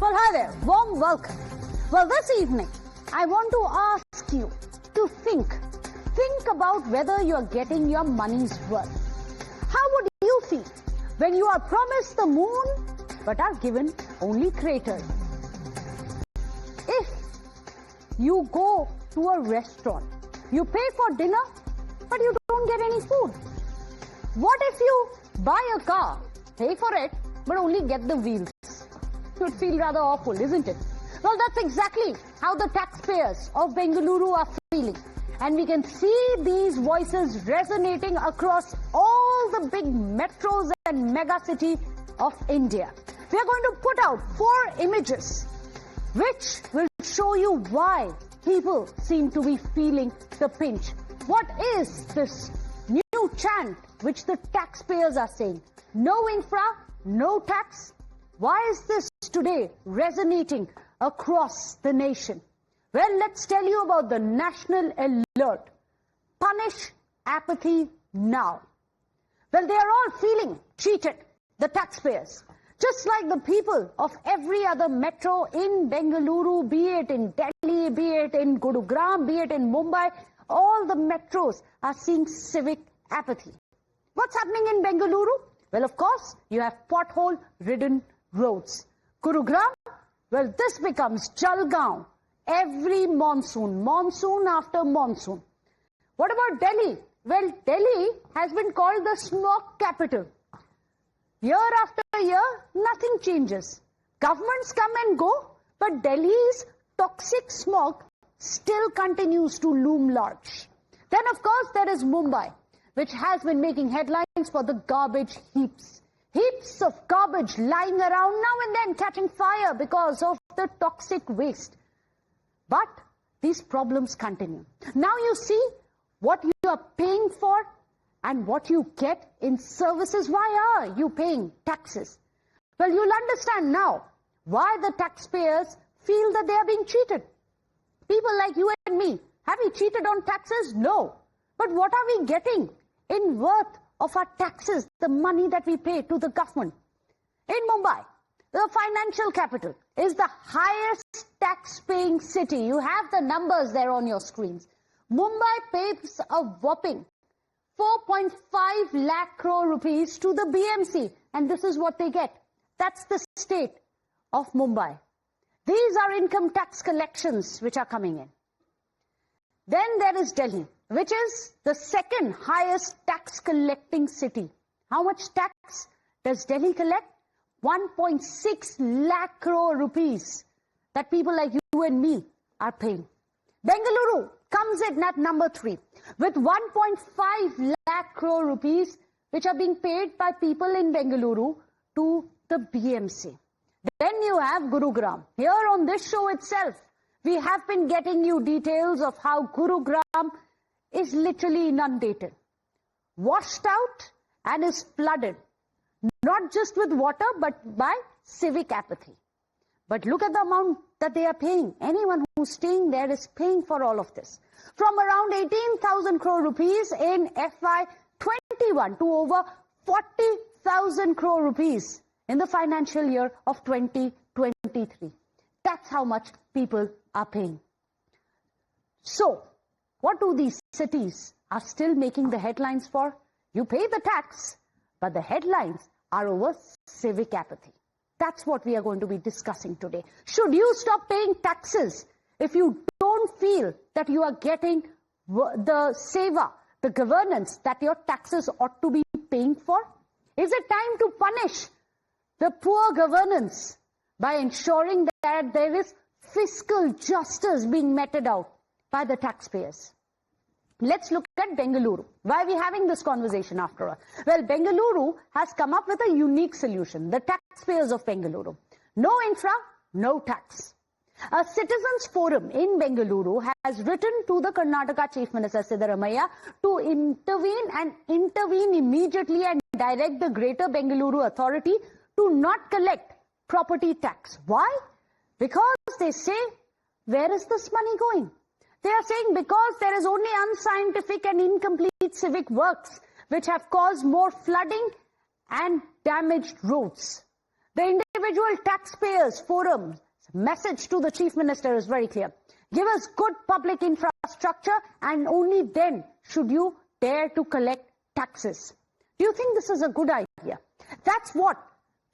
Well, hi there. Warm welcome. Well, this evening, I want to ask you to think about whether you're getting your money's worth. How would you feel when you are promised the moon but are given only craters? If you go to a restaurant, you pay for dinner but you don't get any food. What if you buy a car, pay for it, but only get the wheels? It would feel rather awful, isn't it? Well, that's exactly how the taxpayers of Bengaluru are feeling. And we can see these voices resonating across all the big metros and mega cities of India. We are going to put out 4 images which will show you why people seem to be feeling the pinch. What is this new chant which the taxpayers are saying? No infra, no tax. Why is this today resonating across the nation? Well, let's tell you about the national alert. Punish apathy now. Well, they are all feeling cheated, the taxpayers. Just like the people of every other metro in Bengaluru, be it in Delhi, be it in Gurugram, be it in Mumbai, all the metros are seeing civic apathy. What's happening in Bengaluru? Well, of course, you have pothole-ridden roads. Gurugram? Well, this becomes Jalgaon every monsoon after monsoon. What about Delhi? Well, Delhi has been called the smog capital. Year after year, nothing changes. Governments come and go, but Delhi's toxic smog still continues to loom large. Then, of course, there is Mumbai, which has been making headlines for the garbage heaps. Heaps of garbage lying around, now and then catching fire because of the toxic waste. But these problems continue. Now you see what you are paying for and what you get in services. Why are you paying taxes? Well, you'll understand now why the taxpayers feel that they are being cheated. People like you and me, have we cheated on taxes? No. But what are we getting in worth of our taxes, the money that we pay to the government? In Mumbai, the financial capital, is the highest tax-paying city. You have the numbers there on your screens. Mumbai pays a whopping 4.5 lakh crore rupees to the BMC. And this is what they get. That's the state of Mumbai. These are income tax collections which are coming in. Then there is Delhi, which is the second highest tax collecting city. How much tax does Delhi collect? 1.6 lakh crore rupees that people like you and me are paying. Bengaluru comes in at number 3 with 1.5 lakh crore rupees which are being paid by people in Bengaluru to the BMC. Then you have Gurugram. Here on this show itself, we have been getting you details of how Gurugram is literally inundated, washed out and is flooded. Not just with water, but by civic apathy. But look at the amount that they are paying. Anyone who's staying there is paying for all of this. From around 18,000 crore rupees in FY21 to over 40,000 crore rupees in the financial year of 2023. That's how much people are paying. So, what do these cities are still making the headlines for? You pay the tax, but the headlines are over civic apathy. That's what we are going to be discussing today. Should you stop paying taxes if you don't feel that you are getting the seva, the governance that your taxes ought to be paying for? Is it time to punish the poor governance by ensuring that there is fiscal justice being meted out by the taxpayers? Let's look at Bengaluru. Why are we having this conversation after all? Well, Bengaluru has come up with a unique solution. The taxpayers of Bengaluru. No infra, no tax. A citizens forum in Bengaluru has written to the Karnataka Chief Minister Siddaramaiah to intervene immediately and direct the Greater Bengaluru Authority to not collect property tax. Why? Because they say, where is this money going? They are saying because there is only unscientific and incomplete civic works which have caused more flooding and damaged roads. The Individual Taxpayers Forum message to the Chief Minister is very clear. Give us good public infrastructure and only then should you dare to collect taxes. Do you think this is a good idea? That's what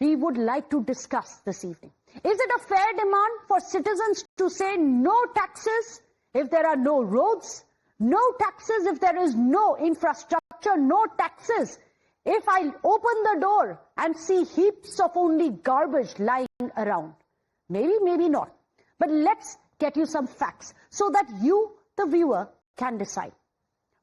we would like to discuss this evening. Is it a fair demand for citizens to say no taxes if there are no roads, no taxes if there is no infrastructure, no taxes if I open the door and see heaps of only garbage lying around? Maybe, maybe not. But let's get you some facts so that you, the viewer, can decide.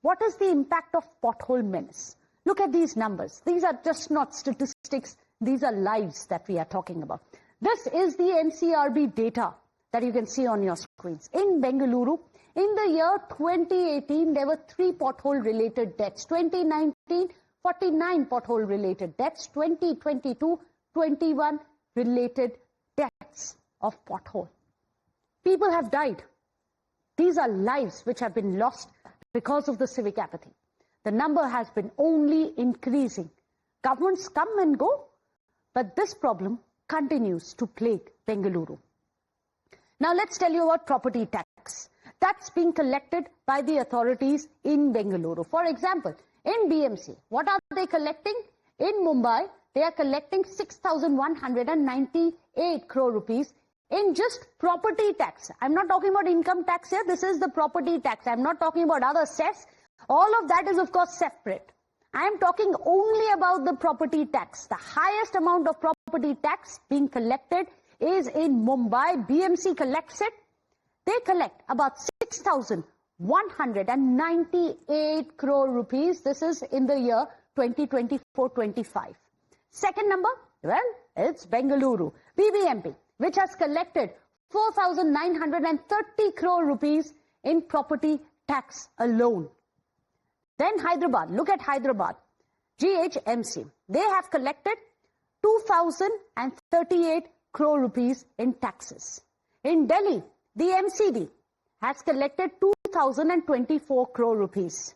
What is the impact of pothole menace? Look at these numbers. These are just not statistics. These are lives that we are talking about. This is the NCRB data that you can see on your screens. In Bengaluru, in the year 2018, there were 3 pothole-related deaths. 2019, 49 pothole-related deaths. 2022, 21 related deaths of pothole. People have died. These are lives which have been lost because of the civic apathy. The number has been only increasing. Governments come and go, but this problem continues to plague Bengaluru. Now let's tell you about property tax. That's being collected by the authorities in Bengaluru. For example, in BMC, what are they collecting? In Mumbai, they are collecting 6,198 crore rupees in just property tax. I'm not talking about income tax here. This is the property tax. I'm not talking about other cess. All of that is, of course, separate. I'm talking only about the property tax. The highest amount of property tax being collected is in Mumbai. BMC collects it. They collect about 6,198 crore rupees. This is in the year 2024-25. Second number, well, it's Bengaluru, BBMP, which has collected 4,930 crore rupees in property tax alone. Then Hyderabad, look at Hyderabad, GHMC. They have collected 2,038 crore rupees in taxes. In Delhi, the MCD has collected 2,024 crore rupees.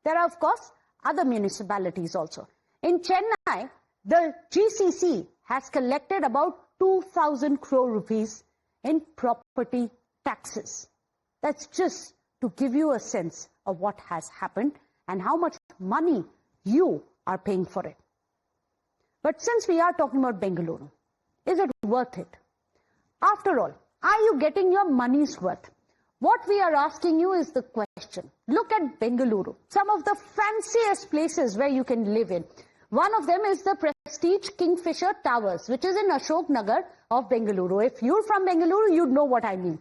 There are, of course, other municipalities also. In Chennai, the GCC has collected about 2,000 crore rupees in property taxes. That's just to give you a sense of what has happened and how much money you are paying for it. But since we are talking about Bengaluru, is it worth it? After all, are you getting your money's worth? What we are asking you is the question. Look at Bengaluru, some of the fanciest places where you can live in. One of them is the Prestige Kingfisher Towers, which is in Ashok Nagar of Bengaluru. If you're from Bengaluru, you'd know what I mean.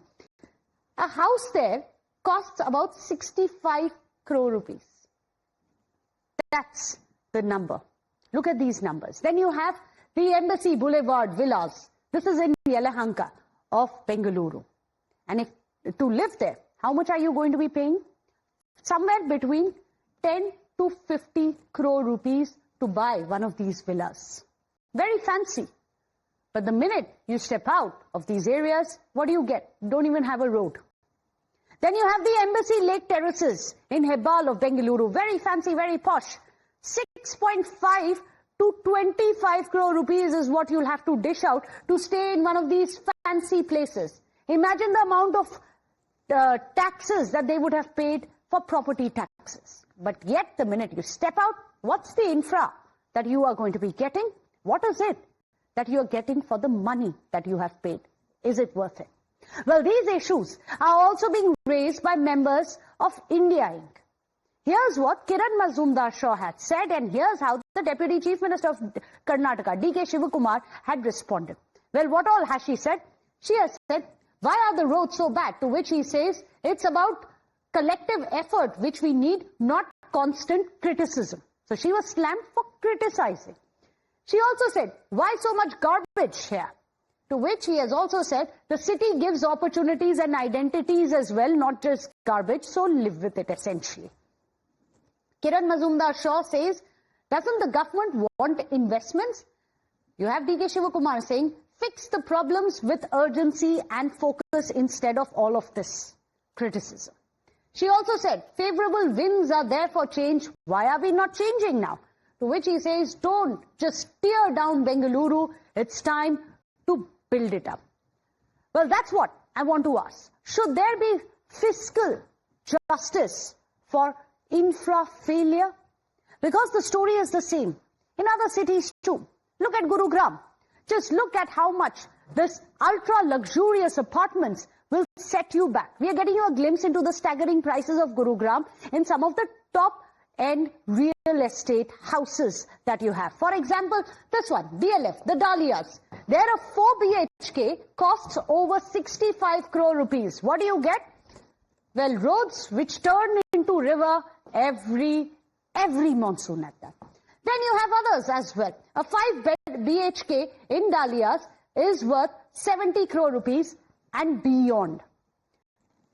A house there costs about 65 crore rupees. That's the number. Look at these numbers. Then you have the Embassy Boulevard Villas. This is in Yelahanka of Bengaluru. And if to live there, how much are you going to be paying? Somewhere between 10 to 50 crore rupees to buy one of these villas. Very fancy. But the minute you step out of these areas, what do you get? You don't even have a road. Then you have the Embassy Lake Terraces in Hebbal of Bengaluru. Very fancy, very posh. 6.5 to 25 crore rupees is what you'll have to dish out to stay in one of these fancy places. Imagine the amount of taxes that they would have paid for property taxes. But yet, the minute you step out, what's the infra that you are going to be getting? What is it that you are getting for the money that you have paid? Is it worth it? Well, these issues are also being raised by members of India Inc. Here's what Kiran Mazumdar-Shaw had said, and here's how the Deputy Chief Minister of Karnataka, D.K. Shivakumar, had responded. Well, what all has she said? She has said, why are the roads so bad? To which he says, it's about collective effort which we need, not constant criticism. So she was slammed for criticizing. She also said, why so much garbage here? To which he has also said, the city gives opportunities and identities as well, not just garbage, so live with it essentially. Kiran Mazumdar-Shaw says, doesn't the government want investments? You have D.K. Shivakumar saying, fix the problems with urgency and focus instead of all of this criticism. She also said, favorable winds are there for change. Why are we not changing now? To which he says, don't just tear down Bengaluru. It's time to build it up. Well, that's what I want to ask. Should there be fiscal justice for infra failure? Because the story is the same in other cities too. Look at Gurugram. Just look at how much this ultra-luxurious apartments will set you back. We are getting you a glimpse into the staggering prices of Gurugram in some of the top-end real estate houses that you have. For example, this one, DLF, the Dahlias. There a 4 BHK costs over 65 crore rupees. What do you get? Well, roads which turn into river every monsoon at that. Then you have others as well. A 5-bed BHK in Dahlias is worth 70 crore rupees and beyond.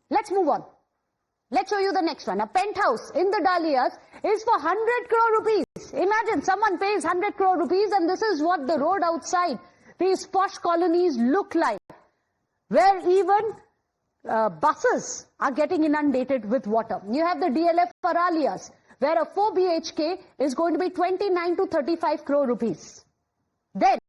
Let's move on. Let's show you the next one. A penthouse in the Dahlias is for 100 crore rupees. Imagine someone pays 100 crore rupees and this is what the road outside these posh colonies look like, where even buses are getting inundated with water. You have the DLF Paralias, where a 4 BHK is going to be 29 to 35 crore rupees. Then,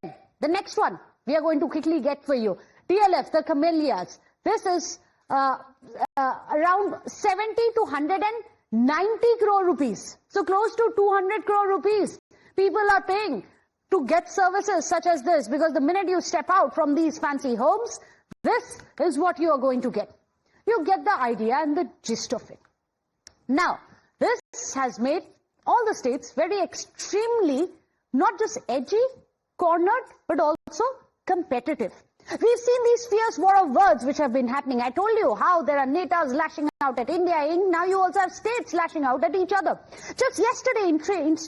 the next one we are going to quickly get for you. DLF, the Camellias. This is around 70 to 190 crore rupees. So close to 200 crore rupees. People are paying to get services such as this, because the minute you step out from these fancy homes, this is what you are going to get. You get the idea and the gist of it. Now, this has made all the states very extremely, not just edgy, cornered, but also competitive. We've seen these fierce war of words which have been happening. I told you how there are netas lashing out at India. Now you also have states lashing out at each other. Just yesterday,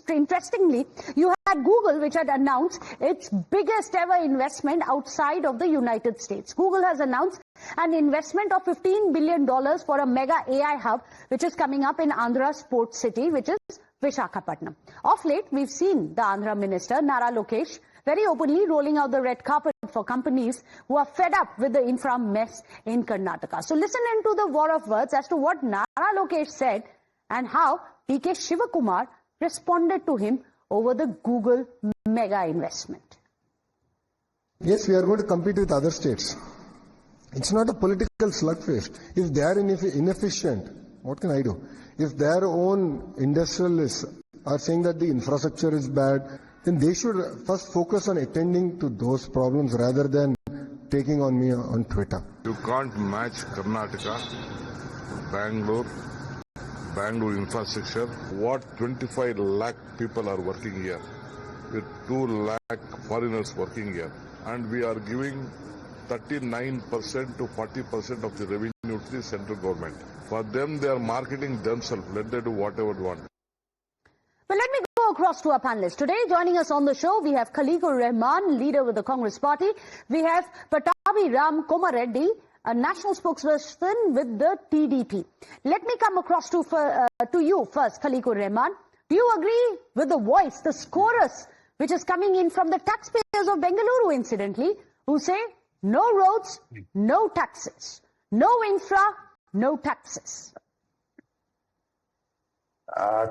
interestingly, you had Google, which had announced its biggest ever investment outside of the United States. Google has announced an investment of $15 billion for a mega AI hub, which is coming up in Andhra's port city, which is Visakhapatnam. Of late, we've seen the Andhra minister, Nara Lokesh, very openly rolling out the red carpet for companies who are fed up with the infra mess in Karnataka. So listen into the war of words as to what Nara Lokesh said and how DK Shivakumar responded to him over the Google mega investment. Yes, we are going to compete with other states. It's not a political slugfest. If they are inefficient, what can I do? If their own industrialists are saying that the infrastructure is bad, then they should first focus on attending to those problems rather than taking on me on Twitter. You can't match Karnataka, Bangalore infrastructure. What 25 lakh people are working here, with 2 lakh foreigners working here, and we are giving 39% to 40% of the revenue to the central government. For them, they are marketing themselves. Let them do whatever they want. Well, let me go across to our panelists. Today, joining us on the show, we have Khaliqur Rahman, leader with the Congress Party. We have Patabi Ram Komareddy, a national spokesperson with the TDP. Let me come across to you first, Khaliqur Rahman. Do you agree with the voice, the chorus, which is coming in from the taxpayers of Bengaluru, incidentally, who say, no roads, no taxes. No infra, no taxes.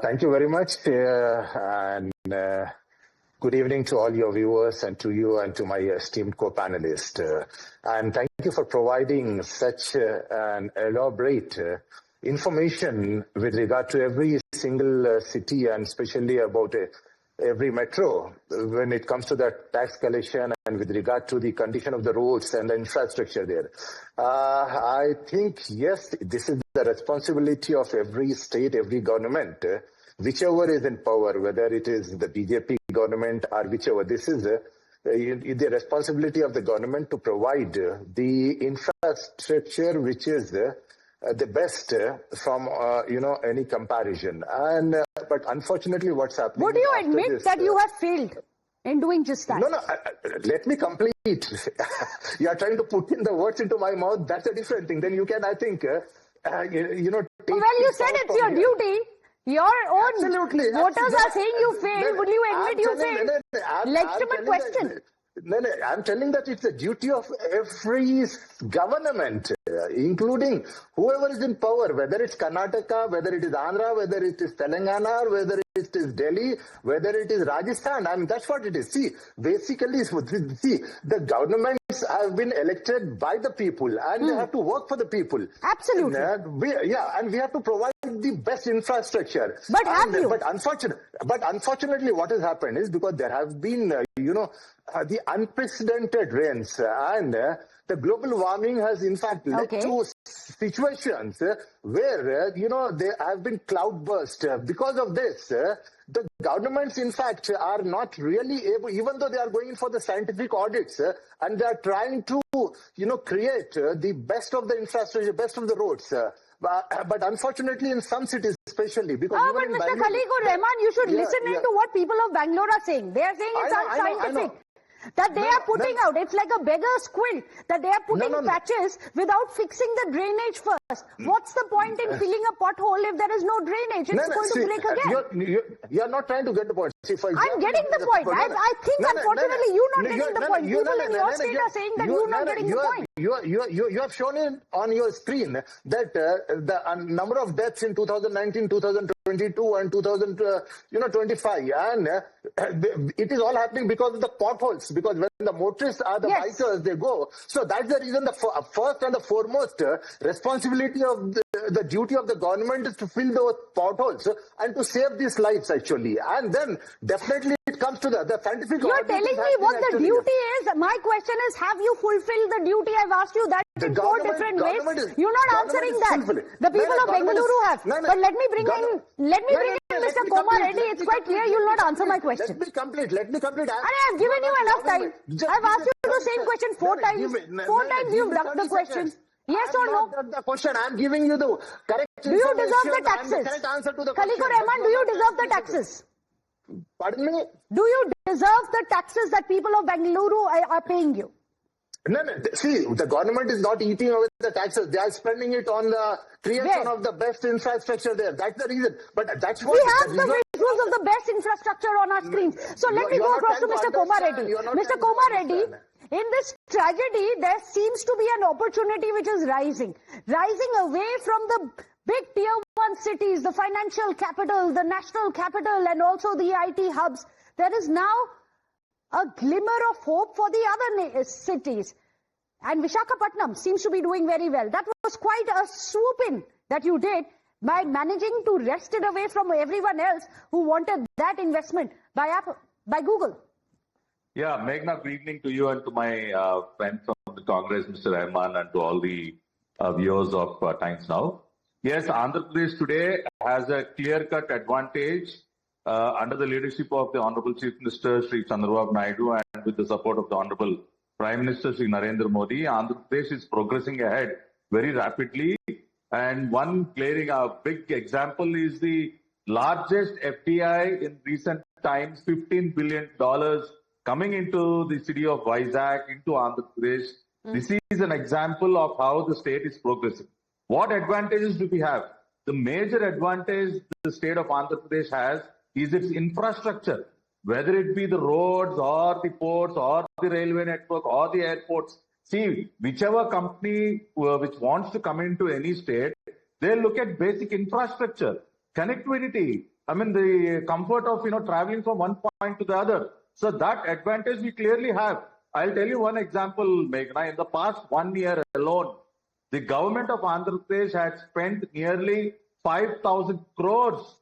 Thank you very much, and good evening to all your viewers and to you and to my esteemed co-panelist. And thank you for providing such an elaborate information with regard to every single city and especially about every metro when it comes to the tax collection and with regard to the condition of the roads and the infrastructure there. I think, yes, this is the responsibility of every state, every government, whichever is in power, whether it is the BJP government or whichever. This is the responsibility of the government to provide the infrastructure which is the best from any comparison. And but unfortunately, what's happening? Would you admit that you have failed in doing just that? No. Let me complete. You are trying to put in the words into my mouth. That's a different thing. Then you can, I think, take well, you said it's your duty. Your own voters are saying you failed. Would you admit you failed? Legitimate question. No, I'm telling that it's a duty of every government including whoever is in power, whether it's Karnataka, whether it is Andhra, whether it is Telangana, whether it is Delhi, whether it is Rajasthan. I mean, that's what it is. See, basically, the governments have been elected by the people and they have to work for the people. Absolutely. And we have to provide the best infrastructure. But have you? But unfortunately, what has happened is because there have been, the unprecedented rains and the global warming has in fact led to situations where, there have been cloudbursts. Because of this, the governments in fact are not really able, even though they are going for the scientific audits and they are trying to, create the best of the infrastructure, best of the roads. But unfortunately, in some cities especially, because but Mr. Khaliqur Rahman, you should listen into what people of Bangalore are saying. They are saying it's unscientific. That they are putting out, it's like a beggar's quilt, that they are putting patches without fixing the drainage first. What's the point in filling a pothole if there is no drainage? It's going to break again. You're not trying to get the point. See, I'm getting the point. I think unfortunately you're not getting the point. People in your state are saying that you're not getting the point. You have shown it on your screen that the number of deaths in 2019, 2022 and 2025 and it is all happening because of the potholes, because when the motorists are the bikers, they go. So that's the reason the first and the foremost responsibility of the duty of the government is to fill those potholes and to save these lives actually. And then definitely it comes to the scientific. You're telling me what the duty is. My question is, have you fulfilled the duty? I've asked you that in four different ways. You're not answering that. The people of Bengaluru have. But let me bring in Mr. Koma Reddy. It's quite clear you'll not answer my question. Let me complete. I've given you enough time. I've asked you the same question four times. Four times you've ducked the question. Yes or no? The question. I'm giving you the correct information. Do you deserve the taxes? Correct answer to the Khaliqur Rahman, do you deserve the taxes? Pardon me? Do you deserve the taxes that people of Bengaluru are paying you? No. See, the government is not eating away the taxes. They are spending it on the creation of the best infrastructure there. That's the reason. But that's what... We have the visuals of the best infrastructure on our screens. So let me go across to Mr. Koma Reddy. Mr. Koma Reddy, in this tragedy, there seems to be an opportunity which is rising away from the big tier 1 cities, the financial capital, the national capital, and also the IT hubs. There is now a glimmer of hope for the other cities. And Visakhapatnam seems to be doing very well. That was quite a swoop in that you did by managing to wrest it away from everyone else who wanted that investment by Google. Yeah, Meghna, good evening to you and to my friend from the Congress, Mr. Rahman, and to all the viewers of Times Now. Yes, Andhra Pradesh today has a clear-cut advantage under the leadership of the Honorable Chief Minister, Sri Chandrababu Naidu, and with the support of the Honorable Prime Minister, Sri Narendra Modi. Andhra Pradesh is progressing ahead very rapidly. And one glaring big example is the largest FDI in recent times, $15 billion coming into the city of Vizag, into Andhra Pradesh. This is an example of how the state is progressing. What advantages do we have? The major advantage the state of Andhra Pradesh has is its infrastructure, whether it be the roads or the ports or the railway network or the airports. See, whichever company which wants to come into any state, they look at basic infrastructure, connectivity, the comfort of, traveling from one point to the other. So that advantage we clearly have. I'll tell you one example, Meghna. In the past 1 year alone, the government of Andhra Pradesh had spent nearly 5,000 crores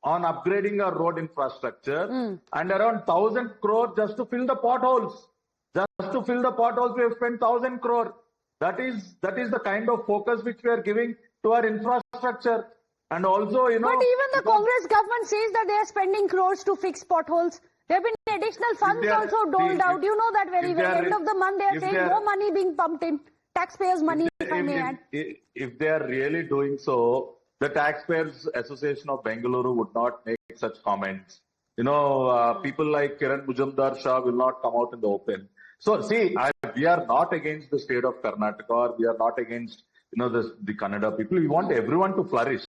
on upgrading our road infrastructure and around 1,000 crores just to fill the potholes. Just to fill the potholes, we have spent 1,000 crores. That is the kind of focus which we are giving to our infrastructure. And also, But even the Congress government says that they are spending crores to fix potholes. There have been additional funds also doled out. You know that very well. End of the month, they are saying more money being pumped in. Taxpayers' money, if I may add. If they are really doing so, the Taxpayers Association of Bengaluru would not make such comments. People like Kiran Mujumdar Shah will not come out in the open. So, see, we are not against the state of Karnataka, or we are not against, the Kannada people. We want everyone to flourish.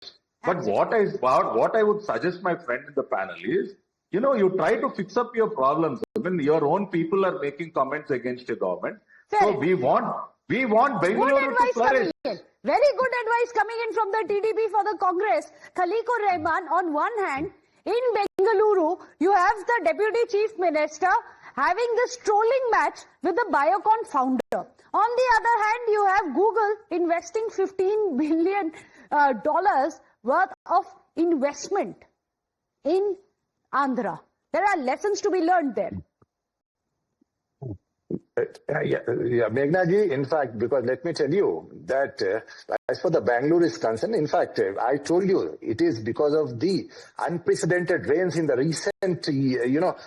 But what I would suggest my friend in the panel is, you try to fix up your problems. Your own people are making comments against your government. So we want We want Good Bengaluru to advice flourish. coming in. Very good advice coming in from the TDP for the Congress. Khaliqur Rahman, on one hand, in Bengaluru, you have the Deputy Chief Minister having this trolling match with the Biocon founder. On the other hand, you have Google investing $15 billion worth of investment in Andhra. There are lessons to be learned there. Meghna ji, in fact, because let me tell you that as far the Bangalore is concerned, in fact, I told you it is because of the unprecedented rains in the recent,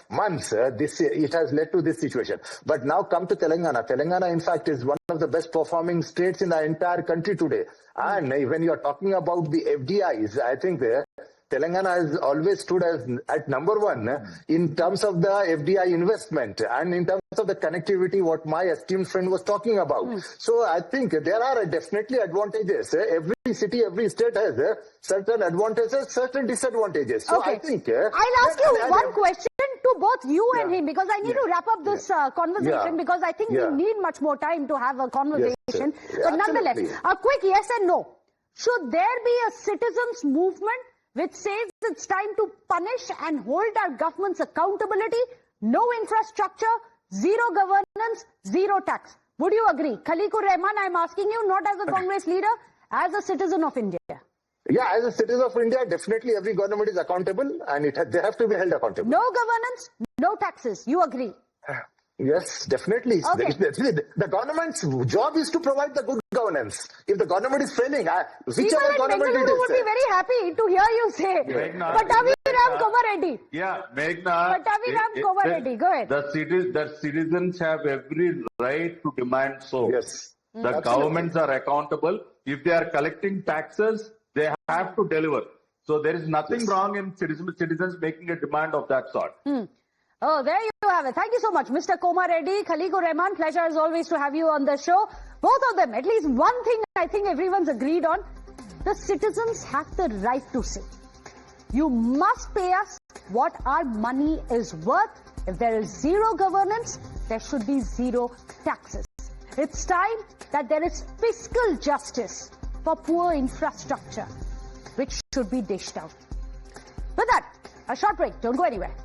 months. It has led to this situation. But now come to Telangana. Telangana, in fact, is one of the best performing states in the entire country today. And when you are talking about the FDIs, I think Telangana has always stood as at number one in terms of the FDI investment and in terms of the connectivity, what my esteemed friend was talking about. So I think there are definitely advantages. Every city, every state has certain advantages, certain disadvantages. So I think... I'll ask you one question to both you and him, because I need to wrap up this conversation, because I think we need much more time to have a conversation. But nonetheless, a quick yes and no. Should there be a citizens' movement which says it's time to punish and hold our government's accountability? No infrastructure, zero governance, zero tax. Would you agree? Khaliqur Rahman, I'm asking you not as a Congress leader, as a citizen of India. Yeah, as a citizen of India, definitely every government is accountable and they have to be held accountable. No governance, no taxes. You agree? Yes, definitely. Okay. The government's job is to provide the good governance. If the government is failing, whichever People in government Bengaluru it is. would be very happy to hear you say, Meghna, Pataviram Komareddy. Yeah, Meghna. Pataviram Komareddy, go ahead. The citizens have every right to demand so. Yes. The governments are accountable. If they are collecting taxes, they have to deliver. So there is nothing wrong in citizens making a demand of that sort. Oh, there you have it. Thank you so much, Mr. Komareddy, Khaliqur Rahman. Pleasure as always to have you on the show. Both of them, at least one thing I think everyone's agreed on. The citizens have the right to say, you must pay us what our money is worth. If there is zero governance, there should be zero taxes. It's time that there is fiscal justice for poor infrastructure, which should be dished out. With that, a short break. Don't go anywhere.